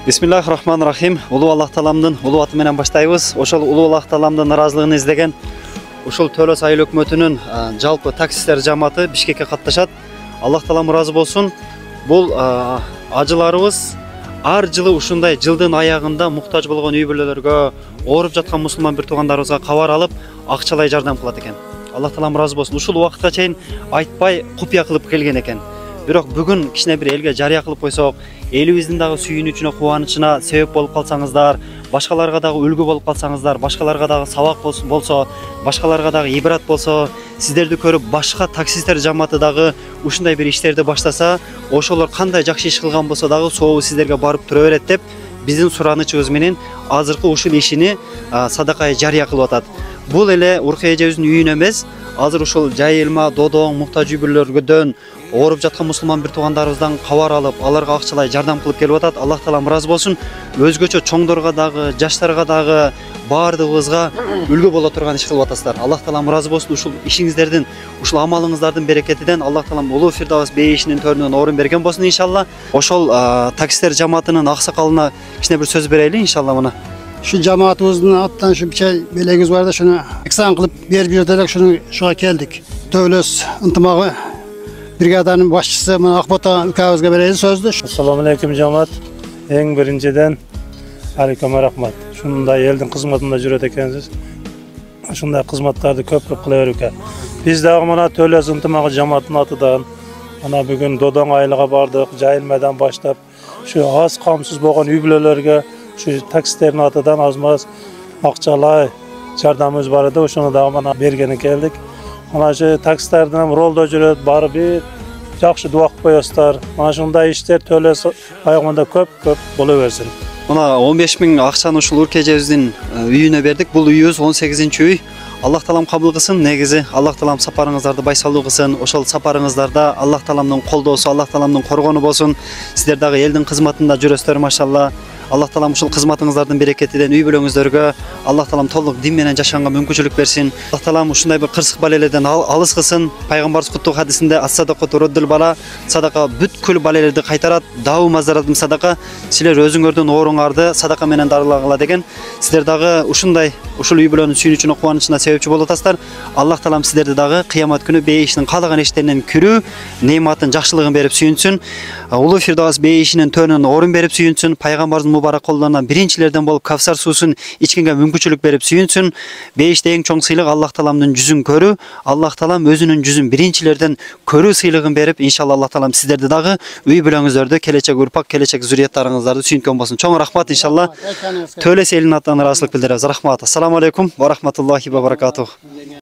Бисмиллахир-рахманир-рахим. Улуу Аллах Тааламдын улуу аты менен баштайбыз. Ошол улуу Аллах Тааламдын ыраазылыгын издеген ушул Төлөс айыл өкмөтүнүн жалпы таксисттер жамааты Бишкекке катташат. Аллах Таалам ыраазы болсун. Бул ажыларыбыз ар жылы ушундай жылдын аягында муктаж болгон үй бүлөлөргө, ооруп жаткан мусулман бир туугандарыбызга кабар алып, акчалай жардам кылат экен. Аллах Таалам ыраазы болсун. Ушул убакытка чейин айтпай, купуя кылып келген экен. Бирок бүгүн кичине бир элге жарыя кылып койсок, элибиздин дагы сүйүнүчүнө, кубанычына себеп болуп калсаңыздар, башкаларга дагы үлгү болуп калсаңыздар, башкаларга дагы сабак болсо, башкаларга дагы ибрат болсо, сиздерди көрүп башка таксисттер жамааты дагы ушундай бир иштерди баштаса, ошолор кандай жакшы иш кылган болсо дагы сообу сиздерге барып тура берет деп, биздин суранычыбыз менен азыркы ушул ишини садакай жарыя кылып атат. Бул эле Уркай эжебиздин үйүнө эмес, азыр ушул жайылма, додоң, муктаж үй бүлөлөргөдөн ооруп жаткан мусулман бир туугандарыбыздан кабар алып, аларга акчалай жардам кылып келип атат. Аллах Таалам ыраазы болсун. Өзгөчө чоңдорго дагы, жаштарга дагы, баардыгыбызга үлгү боло турган иш кылып атасыздар. Аллах Таалам ыраазы болсун. Ушул ишиңиздердин, ушул амалыңыздардын берекетинен Аллах Таалам улуу Фирдавс бейишинин төрүнөн орун берген болсун иншалла. Ошол таксисттер жамаатынын аксакалына кичине бир сөз берели иншалла мына. Şu cemaatımızın alttan şu bir şey belediğimiz vardı şunu eksan kılıp bir ederek şuna geldik. Tövlös ıntımağı brigadanın başçısı Akbota ülkemizge belediği sözlü. Assalamu alaikum cemaat. En birinciden aleyküm rahmat. Şunday eldin kızmatında jüret ekensiz. Şunday kızmatlardı köprü kılaverike. Biz de mana Tölös ıntımağı cemaatının atıdan ana bugün Dodon aylığa bardık, Jayılmadan başlap şu az kamsız bolgan uy бүлөлөргө şu taksistlerin atıdan azmaz akçalay jardamımız var edi. Oşunu da mana bergeni geldik. Mana şu taksistlerden rolda jüret barı bir jakşı dua kılıp koyasızlar. Mana şunday işler Tölös ayağında köp bola bersin. Мына 15 000 акчаны ушул Уркай эжебиздин үйүнө бердик. Бул үйүбүз 18-үй. Аллах Таалам кабыл кылсын. Негизи Аллах Таалам сапарыңыздарды байсалуу кылсын. Ошол сапарыңыздарда Аллах Тааламдын колдоосу, Аллах Тааламдын коргону болсун. Сиздер дагы элдин кызматында жүрөсүздөр машалла. Аллах Таалам ушул кызматыңыздардын берекетинен үй бүлөңүздөргө Аллах Таалам толук дин менен жашаганга мүмкүнчүлүк берсин. Аллах Таалам ушундай бир кырсык балелерден алыс кылсын. Пайгамбарыбыз куттук хадисинде ас-садакату руддул бала, садака бүткүл балелерди кайтарат. Дау мазаратым садака, силер өзүңөрдүн ооруңарды садака менен дарылагыла деген. Сиздер дагы ушундай ушул үй бүлөнүн сүйүнүчүнө, кубанычына себепчи болуп атасыздар. Аллах Таалам сиздерди дагы кыямат күнү бейишинин каалаган иштеринен кирүү, неиматын, жакшылыгын берип сүйүнсүн. Улуу Фирдавс бейишинин төрүнөн орун берип сүйүнсүн. Пайгамбардын мубарак колдорунан биринчилерден болуп Кавсар суусун ичкенге мүмкүнчүлүк берип сүйүнсүн. Бейиште эң чоң сыйлык Аллах Тааламдын жүзүн көрүү. Аллах Таалам өзүнүн жүзүн биринчилерден көрүү сыйлыгын берип, иншалла Аллах Таалам сиздерди дагы үй бүлөңүздөрдү, келечек урпак, келечек зурияттарыңыздарды сүйүнткөн болсун. Чоң рахмат иншалла. Төлөс элинин атынан ыраазычылык билдиребиз. Рахмат. Ассаламу алейкум ва рахматуллахи ва баракатух.